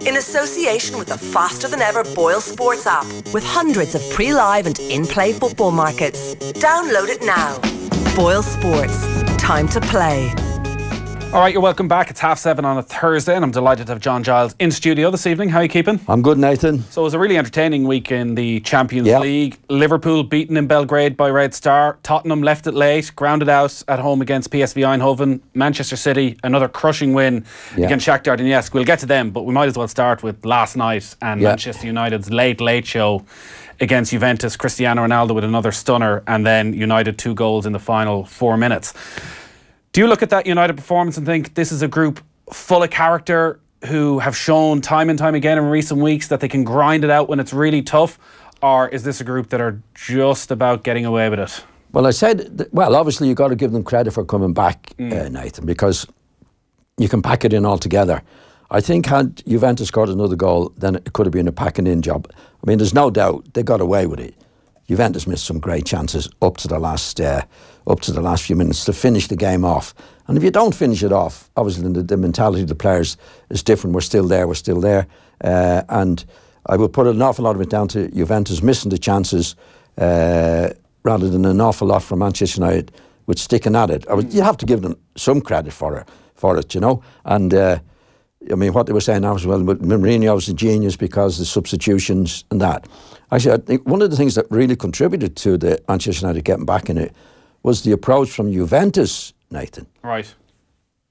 in association with the faster-than-ever Boyle Sports app, with hundreds of pre-live and in-play football markets. Download it now. Boyle Sports. Time to play. All right, you're welcome back. It's 7:30 on a Thursday, and I'm delighted to have John Giles in studio this evening. How are you keeping? I'm good, Nathan. So it was a really entertaining week in the Champions League. Liverpool beaten in Belgrade by Red Star. Tottenham left it late, grounded out at home against PSV Eindhoven. Manchester City, another crushing win against Shakhtar Donetsk. We'll get to them, but we might as well start with last night and Manchester United's late show against Juventus. Cristiano Ronaldo with another stunner, and then United 2 goals in the final 4 minutes. Do you look at that United performance and think this is a group full of character who have shown time and time again in recent weeks that they can grind it out when it's really tough? Or is this a group that are just about getting away with it? Well, I said, obviously you've got to give them credit for coming back, Nathan, because you can pack it in altogether. I think had Juventus scored another goal, then it could have been a packing in job. I mean, there's no doubt they got away with it. Juventus missed some great chances up to the last few minutes to finish the game off. And if you don't finish it off, obviously the mentality of the players is different. We're still there. And I would put an awful lot of it down to Juventus missing the chances rather than an awful lot from Manchester United with sticking at it. You have to give them some credit for it, you know. And I mean, what they were saying now as well, Mourinho was a genius because the substitutions and that. Actually, I think one of the things that really contributed to the Manchester United getting back in it was the approach from Juventus, Nathan. Right.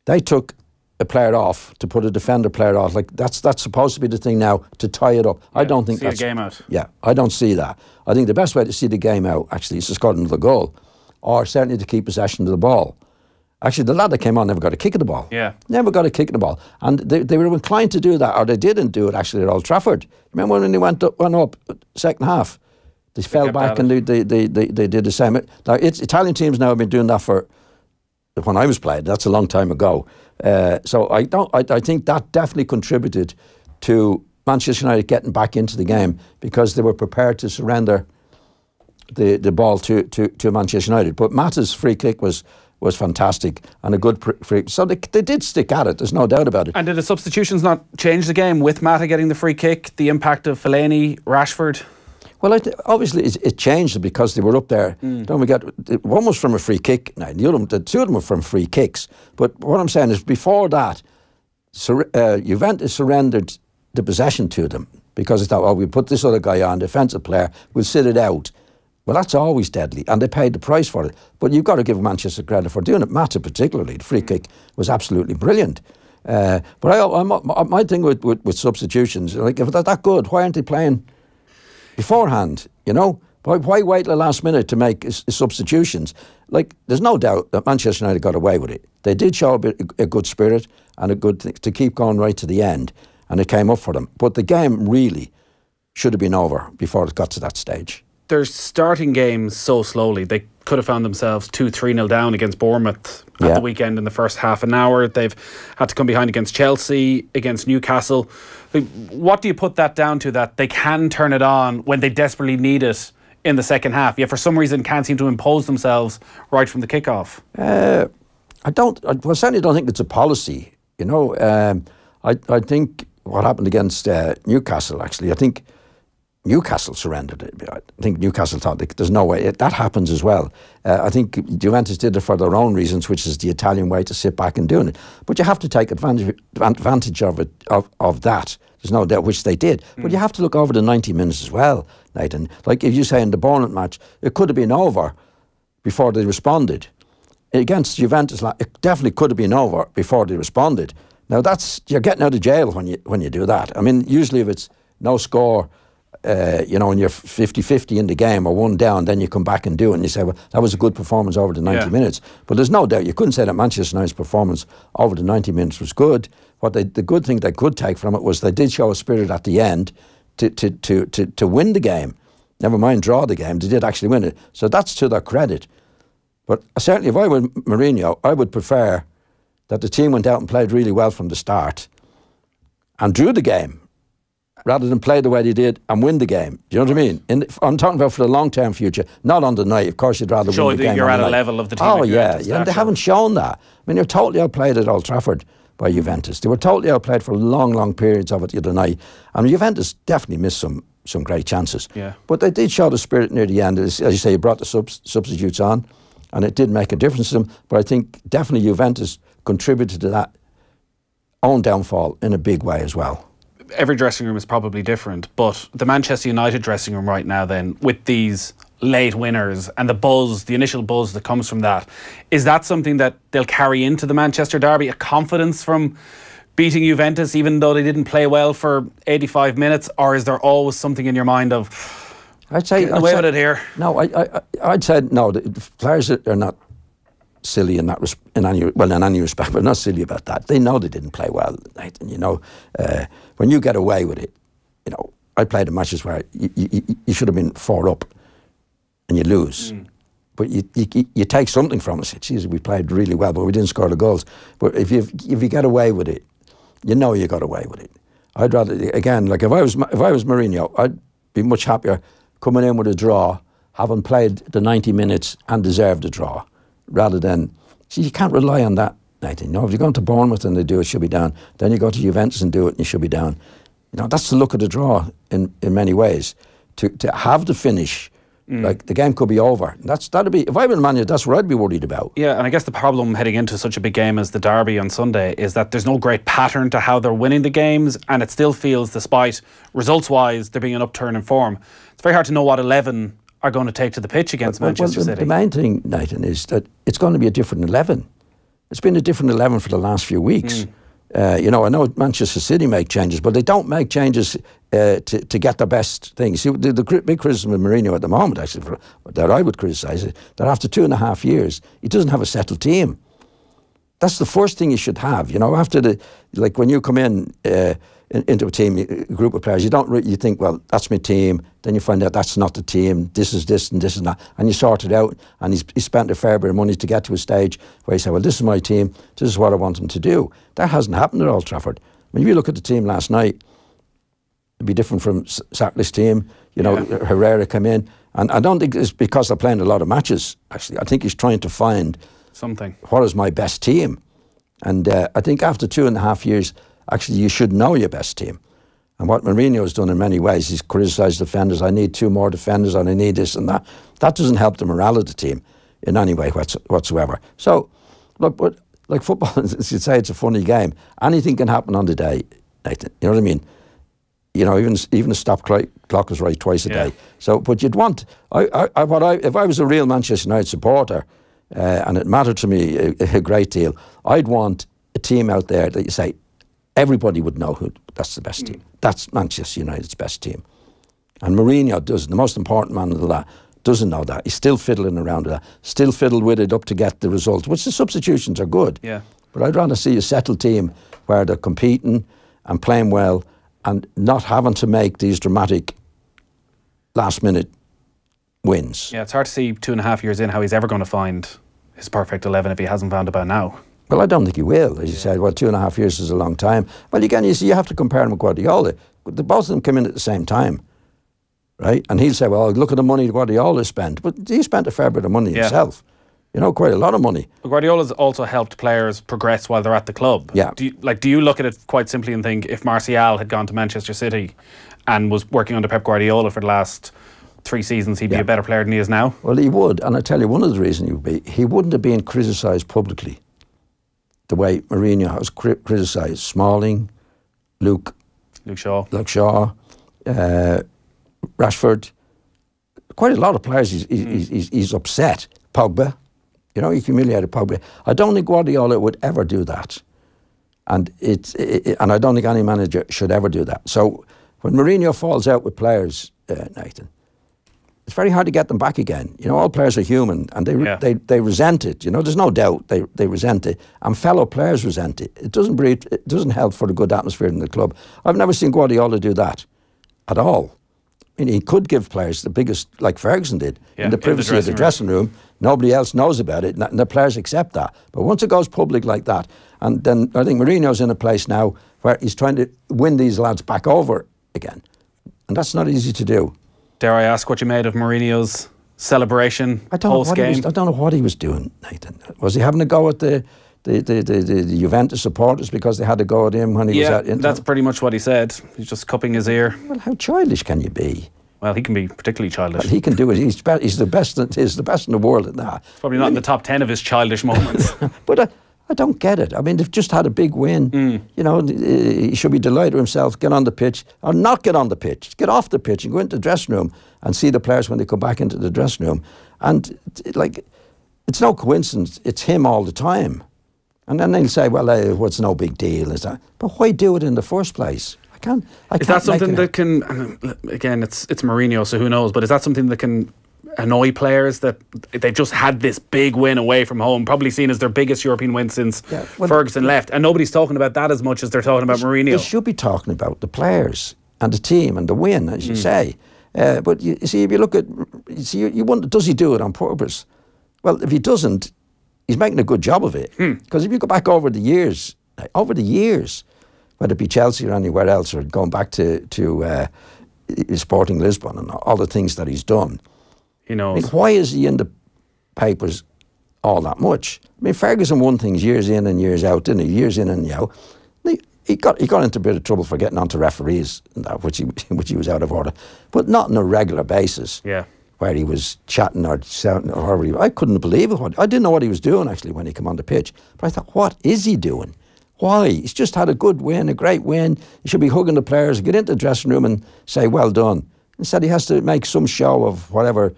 They took a player off to put a defender player off. Like that's supposed to be the thing now to tie it up. Yeah, I don't think that's the game out. Yeah, I don't see that. I think the best way to see the game out actually is to score another goal, or certainly to keep possession of the ball. Actually, the lad that came on never got a kick at the ball. Yeah. Never got a kick at the ball. And they were inclined to do that, or they didn't do it actually at Old Trafford. Remember when they went up second half? They fell back and they did the same. Now, Italian teams now have been doing that for when I was playing. That's a long time ago. So I think that definitely contributed to Manchester United getting back into the game because they were prepared to surrender the ball to Manchester United. But Mata's free kick was fantastic and a good free. So they did stick at it, there's no doubt about it. And did the substitutions not change the game with Mata getting the free kick? The impact of Fellaini, Rashford? Well, obviously it changed because they were up there. Don't forget, one was from a free kick. Now, the two of them were from free kicks. But what I'm saying is before that, Juventus surrendered the possession to them because they thought, we put this other guy on, defensive player, we'll sit it out. Well, that's always deadly, and they paid the price for it. But you've got to give Manchester credit for doing it. Mata particularly, the free kick was absolutely brilliant. But my thing with substitutions, like if they're that good, why aren't they playing beforehand? You know, why wait till the last minute to make substitutions? Like, there's no doubt that Manchester United got away with it. They did show a good spirit and a good thing to keep going right to the end, and it came up for them. But the game really should have been over before it got to that stage. They're starting games so slowly. They could have found themselves 2-3-0 down against Bournemouth at the weekend in the first half an hour. They've had to come behind against Chelsea, against Newcastle. What do you put that down to, that they can turn it on when they desperately need it in the second half, yet for some reason can't seem to impose themselves right from the kickoff? I certainly don't think it's a policy. You know, I think what happened against Newcastle, actually, I think Newcastle surrendered it. I think Newcastle thought there's no way. That happens as well. I think Juventus did it for their own reasons, which is the Italian way to sit back and doing it. But you have to take advantage of it, of that. There's no doubt, which they did. But you have to look over the 90 minutes as well, Nathan. Like if you say in the Bournemouth match, it could have been over before they responded. Against Juventus, it definitely could have been over before they responded. Now you're getting out of jail when you do that. I mean, usually if it's no score, you know, and you're 50-50 in the game or one down, then you come back and do it and you say, well, that was a good performance over the 90 minutes. But there's no doubt, you couldn't say that Manchester United's performance over the 90 minutes was good. The good thing they could take from it was they did show a spirit at the end to win the game. Never mind draw the game, they did actually win it. So that's to their credit. But certainly if I were Mourinho, I would prefer that the team went out and played really well from the start and drew the game, rather than play the way they did and win the game. Do you know what I mean? I'm talking about for the long-term future, not on the night. Of course, you'd rather win the game. You're at a level of the team. Oh, yeah. And they haven't shown that. I mean, you're totally outplayed at Old Trafford by Juventus. They were totally outplayed for long periods of it the other night. And Juventus definitely missed some great chances. Yeah. But they did show the spirit near the end. As you say, you brought the substitutes on, and it did make a difference to them. But I think definitely Juventus contributed to that own downfall in a big way as well. Every dressing room is probably different, but the Manchester United dressing room right now then, with these late winners and the buzz, the initial buzz that comes from that, is that something that they'll carry into the Manchester derby? A confidence from beating Juventus even though they didn't play well for 85 minutes? Or is there always something in your mind of, I'd say, getting away with it here? No, I'd say no. The players are not silly in that in any respect, but not silly about that. They know they didn't play well, and you know, when you get away with it, you know, I played in matches where you should have been 4 up, and you lose. But you take something from us. Geez, we played really well, but we didn't score the goals. But if you get away with it, you know you got away with it. I'd rather, again, like if I was Mourinho, I'd be much happier coming in with a draw, having played the 90 minutes and deserved a draw, rather than, see, you can't rely on that, Nathan. You know, if you go to Bournemouth and they do it, should be down. Then you go to Juventus and do it, and you should be down. You know, that's the look of the draw in many ways. To have the finish, like the game could be over. That'd be, if I were the manager, that's what I'd be worried about. Yeah, and I guess the problem heading into such a big game as the derby on Sunday is that there's no great pattern to how they're winning the games, and it still feels, despite results-wise there being an upturn in form, it's very hard to know what 11 are going to take to the pitch against Manchester City. The main thing, Nathan, is that it's going to be a different 11. It's been a different 11 for the last few weeks. You know, I know Manchester City make changes, but they don't make changes to get the best things. See, the big criticism of Mourinho at the moment, actually, that I would criticise, is that after 2.5 years, he doesn't have a settled team. That's the first thing you should have. You know, after like when you come in into a team, a group of players, you think, well, that's my team. Then you find out that's not the team. This is this and this and that, and you sort it out. And he spent a fair bit of money to get to a stage where he said, well, this is my team. This is what I want them to do. That hasn't happened at Old Trafford. I mean, if you look at the team last night, it'd be different from Sarri's team. You know, Herrera came in, and I don't think it's because they're playing a lot of matches. Actually, I think he's trying to find something. What is my best team? And I think after 2.5 years, actually, you should know your best team. And what Mourinho has done in many ways, he's criticised defenders. I need 2 more defenders, and I need this and that. That doesn't help the morale of the team in any way whatsoever. So, look, but like football, as you say, it's a funny game. Anything can happen on the day, Nathan. You know what I mean? You know, even a stop clock is right twice a day. So, but you'd want, if I was a real Manchester United supporter, and it mattered to me a great deal, I'd want a team out there that you say, everybody would know that's the best team. That's Manchester United's best team. And Mourinho doesn't. The most important man of the lot doesn't know that. He's still fiddling around with that. Still fiddled with it up to get the result, which the substitutions are good. Yeah. But I'd rather see a settled team where they're competing and playing well and not having to make these dramatic last-minute wins. Yeah, it's hard to see 2.5 years in how he's ever going to find his perfect 11 if he hasn't found it by now. Well, I don't think he will. As you said, well, 2.5 years is a long time. Well, again, you see, you have to compare him with Guardiola. Both of them came in at the same time, right? And he'll say, well, look at the money Guardiola spent. But he spent a fair bit of money himself. You know, quite a lot of money. But Guardiola's also helped players progress while they're at the club. Yeah. Do you look at it quite simply and think, if Martial had gone to Manchester City and was working under Pep Guardiola for the last 3 seasons, he'd be a better player than he is now? Well, he would. And I tell you, one of the reasons he would be, he wouldn't have been criticised publicly the way Mourinho has criticised Smalling, Luke Shaw, Rashford. Quite a lot of players he's upset. Pogba, you know, he humiliated Pogba. I don't think Guardiola would ever do that. And and I don't think any manager should ever do that. So when Mourinho falls out with players, Nathan, it's very hard to get them back again. You know, all players are human, and they resent it. You know, there's no doubt they resent it, and fellow players resent it. It doesn't help for the good atmosphere in the club. I've never seen Guardiola do that at all. I mean, he could give players the biggest, like Ferguson did, in the privacy of the dressing room. Nobody else knows about it, and the players accept that. But once it goes public like that, and then I think Mourinho's in a place now where he's trying to win these lads back over again, and that's not easy to do. Dare I ask what you made of Mourinho's celebration post-game? I don't know what he was doing, Nathan. Was he having a go at the the Juventus supporters because they had to go at him when he was at Inter. That's pretty much what he said. He's just cupping his ear. Well, how childish can you be? Well, he can be particularly childish. Well, he can do it. He's the best. He's the best in the world at that. Probably not in the top 10 of his childish moments. But I don't get it. I mean, they've just had a big win. You know, he should be delighted with himself. Get on the pitch, or not get on the pitch. Get off the pitch and go into the dressing room and see the players when they come back into the dressing room. And like, it's no coincidence. It's him all the time. And then they'll say, well, what's no big deal? Is that? But why do it in the first place? Is that something that can, again, it's Mourinho, so who knows, but is that something that can annoy players, that they've just had this big win away from home, probably seen as their biggest European win since Ferguson left, and nobody's talking about that as much as they're talking about Mourinho? They should be talking about the players and the team and the win, as you say. But you see, if you look at, you wonder, does he do it on purpose? Well, if he doesn't, he's making a good job of it. Because if you go back over the years, whether it be Chelsea or anywhere else, or going back to Sporting Lisbon and all the things that he's done, he knows. I mean, why is he in the papers all that much? I mean, Ferguson won things years in and years out, didn't he? Years in and out. He got into a bit of trouble for getting onto referees, and that, which he was out of order, but not on a regular basis. Yeah. Where he was chatting or shouting or whatever. I couldn't believe it. I didn't know what he was doing actually when he came on the pitch. But I thought, what is he doing? Why? He's just had a good win, a great win. He should be hugging the players, get into the dressing room and say, well done. Instead, he has to make some show of whatever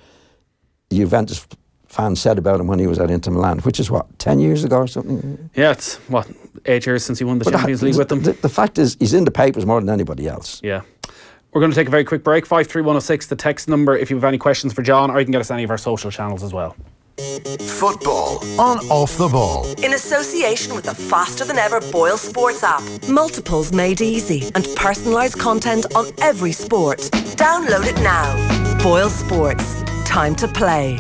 the Juventus fans said about him when he was at Inter Milan, which is, 10 years ago or something? Yeah, it's, 8 years since he won the Champions League with them. The fact is, he's in the papers more than anybody else. Yeah. We're going to take a very quick break. 53106, the text number, if you have any questions for John, or you can get us on any of our social channels as well. Football on Off the Ball. In association with the faster than ever Boyle Sports app. Multiples made easy and personalised content on every sport. Download it now. Boyle Sports. Time to play.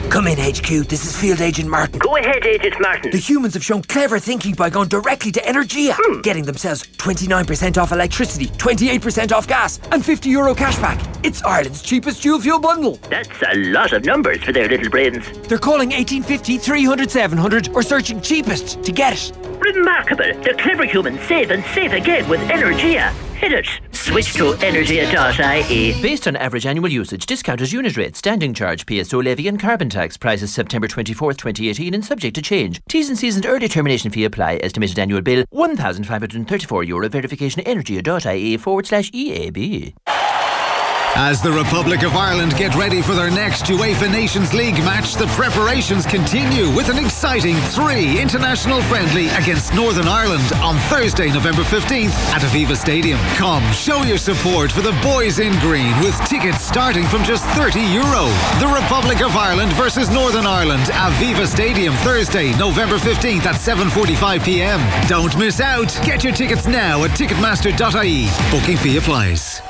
Come in, HQ. This is Field Agent Martin. Go ahead, Agent Martin. The humans have shown clever thinking by going directly to Energia, getting themselves 29% off electricity, 28% off gas, and €50 cashback. It's Ireland's cheapest dual fuel bundle. That's a lot of numbers for their little brains. They're calling 1850 300 700 or searching cheapest to get it. Remarkable. The clever humans save and save again with Energia. Hit it. Switch to energia.ie. Based on average annual usage, discounted unit rate, standing charge, PSO levy and carbon tax. Prices September 24th, 2018 and subject to change. T's and C's and early termination fee apply. Estimated annual bill €1,534. Verification energia.ie/EAB. As the Republic of Ireland get ready for their next UEFA Nations League match, the preparations continue with an exciting 3 international friendly against Northern Ireland on Thursday, November 15th at Aviva Stadium. Come, show your support for the boys in green with tickets starting from just €30. The Republic of Ireland versus Northern Ireland, Aviva Stadium, Thursday, November 15th at 7:45pm. Don't miss out. Get your tickets now at ticketmaster.ie. Booking fee applies.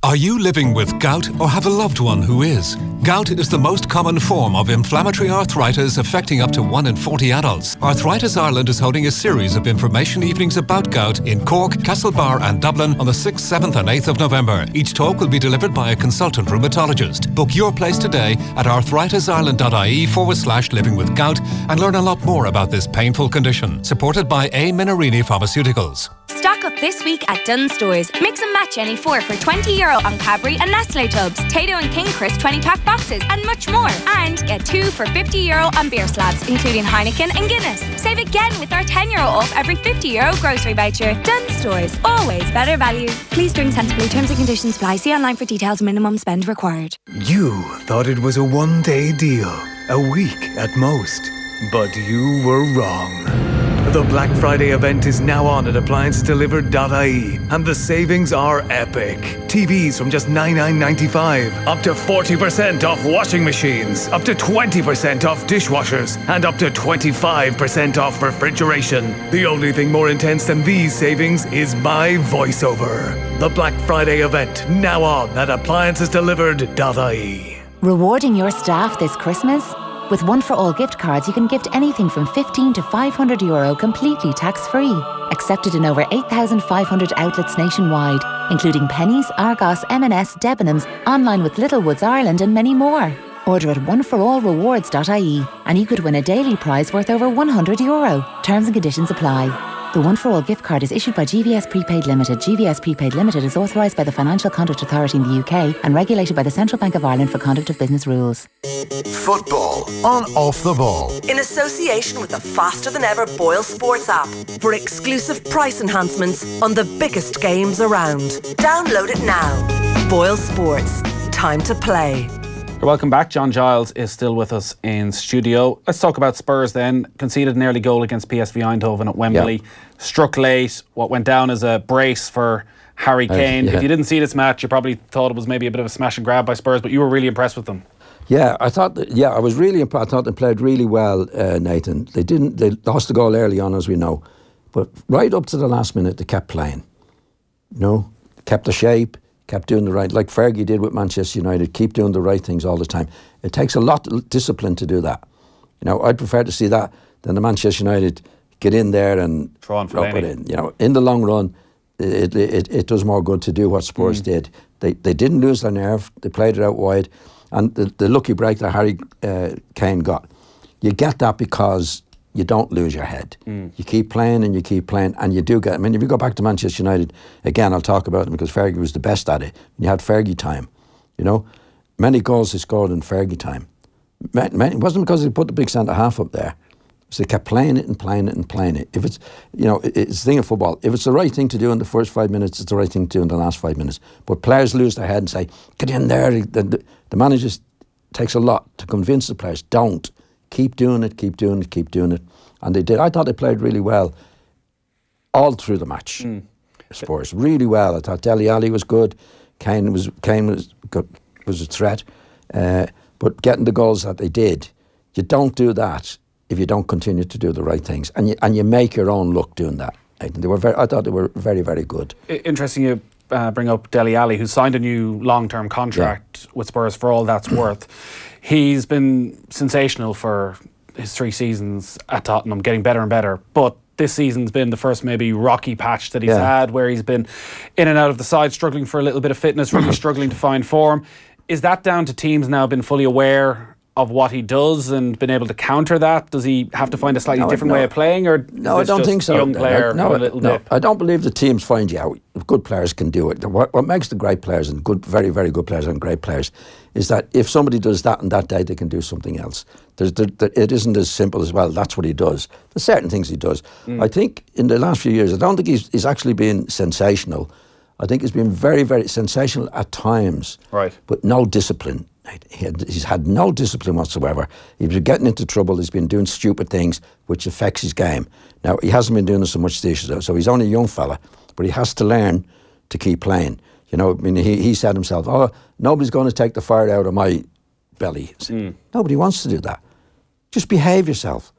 Are you living with gout or have a loved one who is? Gout is the most common form of inflammatory arthritis affecting up to 1 in 40 adults. Arthritis Ireland is holding a series of information evenings about gout in Cork, Castlebar and Dublin on the 6th, 7th and 8th of November. Each talk will be delivered by a consultant rheumatologist. Book your place today at arthritisigreland.ie/living with gout and learn a lot more about this painful condition. Supported by A. Minarini Pharmaceuticals. Stock up this week at Dunnes Stores. Mix and match any 4 for €20 on Cadbury and Nestle tubs, Tato and King Crisp 20-pack boxes, and much more. And get 2 for €50 on beer slabs, including Heineken and Guinness. Save again with our €10 off every €50 grocery voucher. Dunnes Stores, always better value. Please drink sensibly. Terms and conditions apply. See online for details. Minimum spend required. You thought it was a one-day deal, a week at most, but you were wrong. The Black Friday event is now on at appliancesdelivered.ie and the savings are epic. TVs from just $99.95, up to 40% off washing machines, up to 20% off dishwashers, and up to 25% off refrigeration. The only thing more intense than these savings is my voiceover. The Black Friday event now on at appliancesdelivered.ie. Rewarding your staff this Christmas? With One for All gift cards, you can gift anything from €15 to €500 completely tax-free. Accepted in over 8,500 outlets nationwide, including Penneys, Argos, M&S, Debenhams, online with Littlewoods Ireland and many more. Order at oneforallrewards.ie and you could win a daily prize worth over €100. Terms and conditions apply. The One for All gift card is issued by GVS Prepaid Limited. GVS Prepaid Limited is authorised by the Financial Conduct Authority in the UK and regulated by the Central Bank of Ireland for conduct of business rules. Football on Off the Ball. In association with the faster than ever Boyle Sports app for exclusive price enhancements on the biggest games around. Download it now. Boyle Sports. Time to play. Welcome back. John Giles is still with us in studio. Let's talk about Spurs then. Conceded an early goal against PSV Eindhoven at Wembley. Yep. Struck late. What went down as a brace for Harry Kane. If you didn't see this match, you probably thought it was maybe a bit of a smash and grab by Spurs, but you were really impressed with them. Yeah, I thought. I was really impressed. I thought they played really well, Nathan. They lost the goal early on, as we know, but right up to the last minute, they kept playing. You know, kept the shape. Kept doing the right, like Fergie did with Manchester United, keep doing the right things all the time. It takes a lot of discipline to do that. You know, I'd prefer to see that than the Manchester United get in there and rope it in. You know, in the long run, it does more good to do what Spurs did. They didn't lose their nerve. They played it out wide, and the lucky break that Harry Kane got, you get that because you don't lose your head. You keep playing and you keep playing, and you do get. I mean, if you go back to Manchester United again, I'll talk about them because Fergie was the best at it. You had Fergie time, you know, many goals they scored in Fergie time. It wasn't because they put the big centre half up there. So they kept playing it and playing it and playing it. If it's, you know, it's the thing of football. If it's the right thing to do in the first 5 minutes, it's the right thing to do in the last 5 minutes. But players lose their head and say, "Get in there." The manager takes a lot to convince the players. Don't. Keep doing it, keep doing it, keep doing it. And they did. I thought they played really well all through the match. Spurs, really well. I thought Dele Alli was good. Kane was a threat. But getting the goals that they did, you don't do that if you don't continue to do the right things. And you make your own luck doing that. I thought they were very, very good. Interesting you bring up Dele Alli, who signed a new long-term contract with Spurs for all that's worth. He's been sensational for his 3 seasons at Tottenham, getting better and better. But this season's been the first maybe rocky patch that he's had, where he's been in and out of the side, struggling for a little bit of fitness, really struggling to find form. Is that down to teams now been fully aware of what he does and been able to counter that? Does he have to find a slightly different way of playing, or no? I don't think so. Young player, no, I don't believe the teams find you out. Good players can do it. What makes the great players and good, very, very good players and great players is that if somebody does that on that day, they can do something else. It isn't as simple as, well, that's what he does. There's certain things he does. I think in the last few years, I don't think he's actually been sensational. I think he's been very, very sensational at times, but no discipline. He's had no discipline whatsoever. He's been getting into trouble. He's been doing stupid things, which affects his game. Now, he hasn't been doing it so much this year, so he's only a young fella, but he has to learn to keep playing. You know, I mean, he said himself, "Oh, nobody's going to take the fire out of my belly." Nobody wants to do that. Just behave yourself.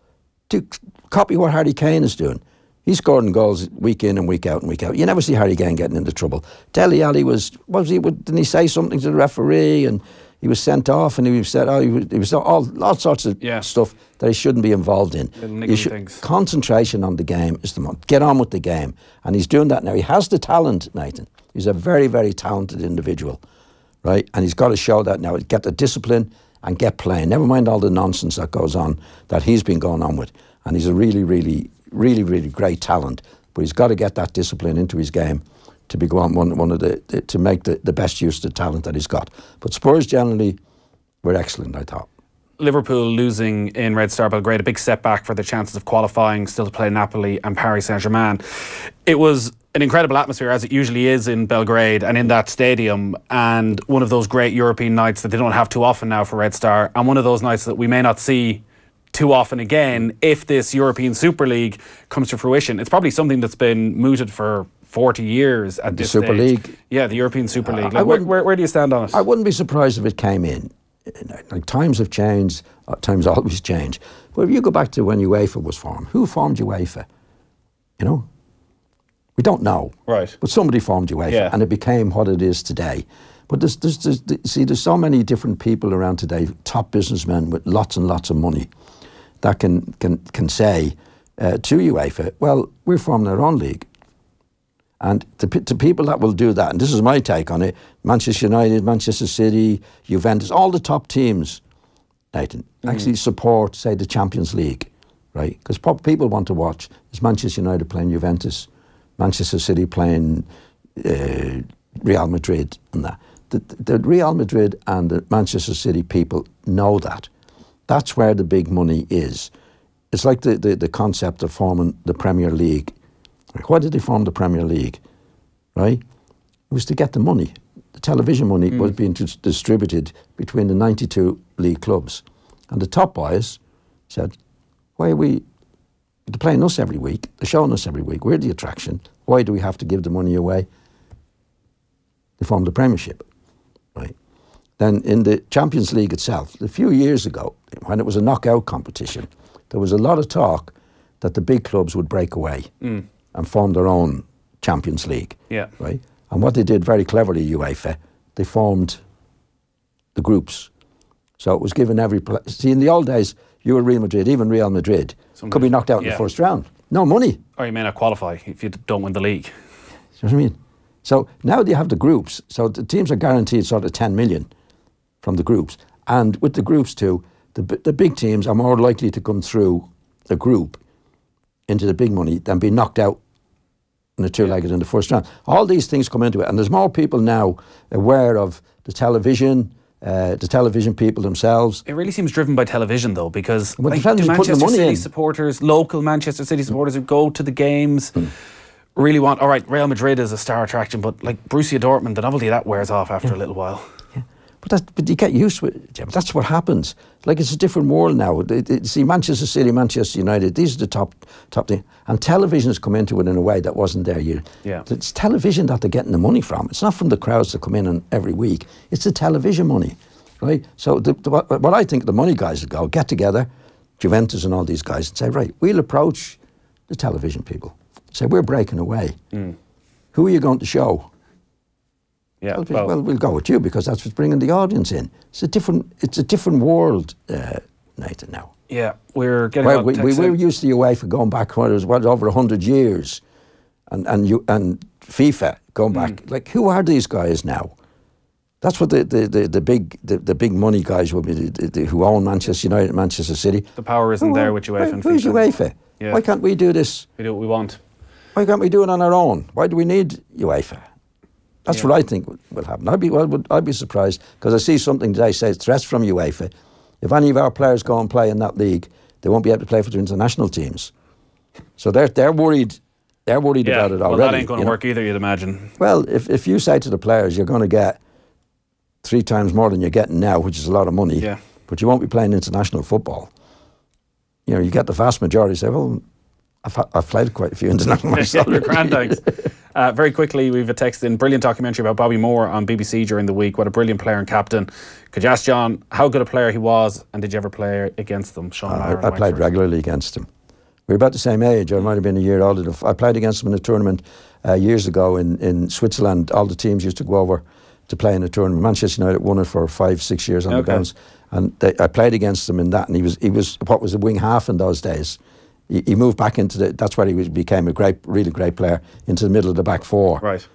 Copy what Harry Kane is doing. He's scoring goals week in and week out and week out. You never see Harry Kane getting into trouble. Dele Alli didn't he say something to the referee and he was sent off, and he said, he was all sorts of stuff that he shouldn't be involved in. Concentration on the game is the most. Get on with the game, and he's doing that now. He has the talent, Nathan. He's a very, very talented individual, right? And he's got to show that now. Get the discipline and get playing. Never mind all the nonsense that goes on that he's been going on with. And he's a really, really, really, really great talent. But he's got to get that discipline into his game to be one of to make the best use of the talent that he's got. But Spurs generally were excellent, I thought. Liverpool losing in Red Star Belgrade, a big setback for their chances of qualifying, still to play Napoli and Paris Saint-Germain. It was an incredible atmosphere, as it usually is in Belgrade and in that stadium, and one of those great European nights that they don't have too often now for Red Star, and one of those nights that we may not see too often again if this European Super League comes to fruition. It's probably something that's been mooted for 40 years at this Super stage. League? Yeah, the European Super League. Like, where do you stand on it? I wouldn't be surprised if it came in. Like, times have changed, times always change. But if you go back to when UEFA was formed, who formed UEFA? You know? We don't know. Right. But somebody formed UEFA, and it became what it is today. But there's so many different people around today, top businessmen with lots and lots of money, that can say to UEFA, well, we're forming our own league. And to people that will do that, and this is my take on it, Manchester United, Manchester City, Juventus, all the top teams Nathan, actually support, say, the Champions League, right? Because people want to watch is Manchester United playing Juventus, Manchester City playing Real Madrid, and that. The Real Madrid and the Manchester City people know that. That's where the big money is. It's like the concept of forming the Premier League. Why did they form the Premier League? Right? It was to get the money. The television money was being distributed between the 92 league clubs. And the top boys said, why are they're playing us every week, they're showing us every week, we're the attraction, why do we have to give the money away? They formed the Premiership, right? Then in the Champions League itself, a few years ago, when it was a knockout competition, there was a lot of talk that the big clubs would break away and form their own Champions League, right? And what they did very cleverly, UEFA, they formed the groups. So it was given every... See, in the old days, you were Real Madrid, even Real Madrid, could be knocked out in the first round. No money. Or you may not qualify if you don't win the league. You know what I mean? So now you have the groups. So the teams are guaranteed sort of 10 million from the groups. And with the groups too, the big teams are more likely to come through the group into the big money than be knocked out in the two-legged in the first round. All these things come into it. And there's more people now aware of the television people themselves. It really seems driven by television, though, because well, like, do Manchester City supporters, local Manchester City supporters who go to the games, really want, all right, Real Madrid is a star attraction, but like Borussia Dortmund, the novelty of that wears off after a little while. Yeah. But you get used to it, Jim. That's what happens. Like, it's a different world now. See, Manchester City, Manchester United, these are the top thing. And television has come into it in a way that wasn't there. It's television that they're getting the money from. It's not from the crowds that come in every week. It's the television money, right? So what I think the money guys would go, get together, Juventus and all these guys, and say, right, we'll approach the television people. Say, we're breaking away. Who are you going to show? Yeah, well, we'll go with you because that's what's bringing the audience in. It's a different world, Nathan, now. Yeah, we're getting we were used to UEFA going back when it was over 100 years, and FIFA going back. Like, who are these guys now? That's what the big money guys will be, who own Manchester United, Manchester City. The power isn't there with UEFA and FIFA. Who's UEFA? Yeah. Why can't we do this? We do what we want. Why can't we do it on our own? Why do we need UEFA? That's what I think will happen. I'd be surprised because I see something today says threats from UEFA. If any of our players go and play in that league, they won't be able to play for the international teams. So they're worried. They're worried about it already. Well, that ain't going to work either, you'd imagine. Well, if you say to the players you're going to get 3 times more than you're getting now, which is a lot of money, but you won't be playing international football. You know, you get the vast majority say, well, I've played quite a few international matches. Your grand thanks. Very quickly, we've a text in, brilliant documentary about Bobby Moore on BBC during the week. What a brilliant player and captain. Could you ask John how good a player he was, and did you ever play against them? Sean I played regularly against him. We were about the same age. I might have been a year older. I played against him in a tournament years ago in Switzerland. All the teams used to go over to play in a tournament. Manchester United won it for 5-6 years on the bounce. And I played against him in that, and he was what was a wing half in those days. He moved back into that's where he became a really great player, into the middle of the back four. Right.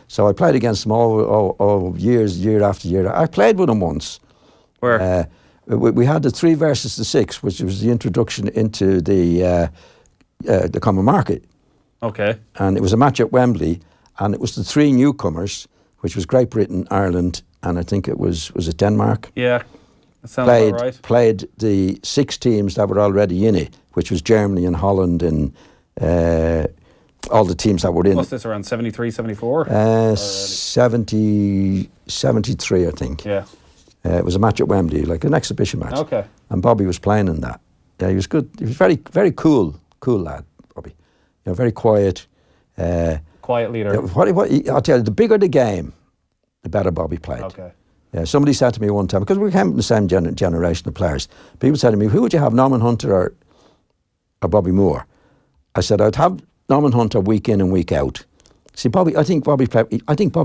So I played against him all years, year after year. I played with him once. Where? We had the 3 versus the 6, which was the introduction into the common market. Okay. And it was a match at Wembley, and it was the 3 newcomers, which was Great Britain, Ireland, and I think it was it Denmark? Yeah. That sounds about right. Played the 6 teams that were already in it, which was Germany and Holland and all the teams that were in. What's this, around 73, 74? 73, I think. Yeah. It was a match at Wembley, like an exhibition match. Okay. And Bobby was playing in that. Yeah, he was good. He was very, very cool lad, Bobby. You know, very quiet. Quiet leader. I'll tell you, the bigger the game, the better Bobby played. Okay. Yeah, somebody said to me one time, because we came from the same generation of players, people said to me, who would you have, Norman Hunter or Bobby Moore? I said, I'd have Norman Hunter week in and week out. See, Bobby, I think Bobby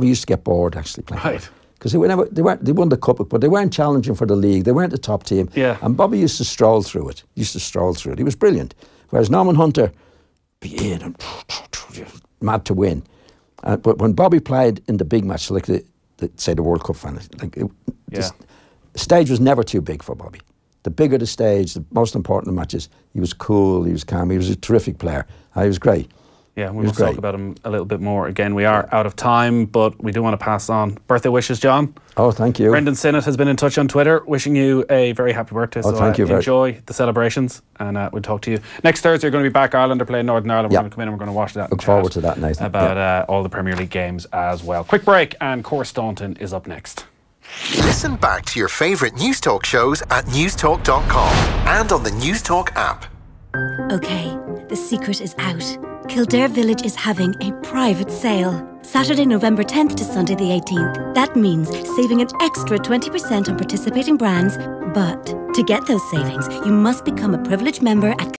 used to get bored actually playing. Right. Because they won the cup, but they weren't challenging for the league. They weren't the top team. Yeah. And Bobby used to stroll through it. He was brilliant. Whereas Norman Hunter, be in and mad to win. But when Bobby played in the big match, like say the World Cup final, stage was never too big for Bobby. The bigger the stage, the most important matches, he was cool, he was calm, he was a terrific player. He was great. Yeah, we must talk about him a little bit more. Again, we are out of time, but we do want to pass on birthday wishes, John. Oh, thank you. Brendan Sinnott has been in touch on Twitter, wishing you a very happy birthday. Oh, thank you. Enjoy the celebrations, and we'll talk to you. Next Thursday, you're going to be back. Ireland are playing Northern Ireland. We're going to come in and we're going to watch that. Look forward to that, Nathan. About all the Premier League games as well. Quick break, and Cora Staunton is up next. Listen back to your favourite News Talk shows at newstalk.com and on the News Talk app. Okay, the secret is out. Kildare Village is having a private sale. Saturday, November 10th to Sunday the 18th. That means saving an extra 20% on participating brands. But to get those savings, you must become a privileged member at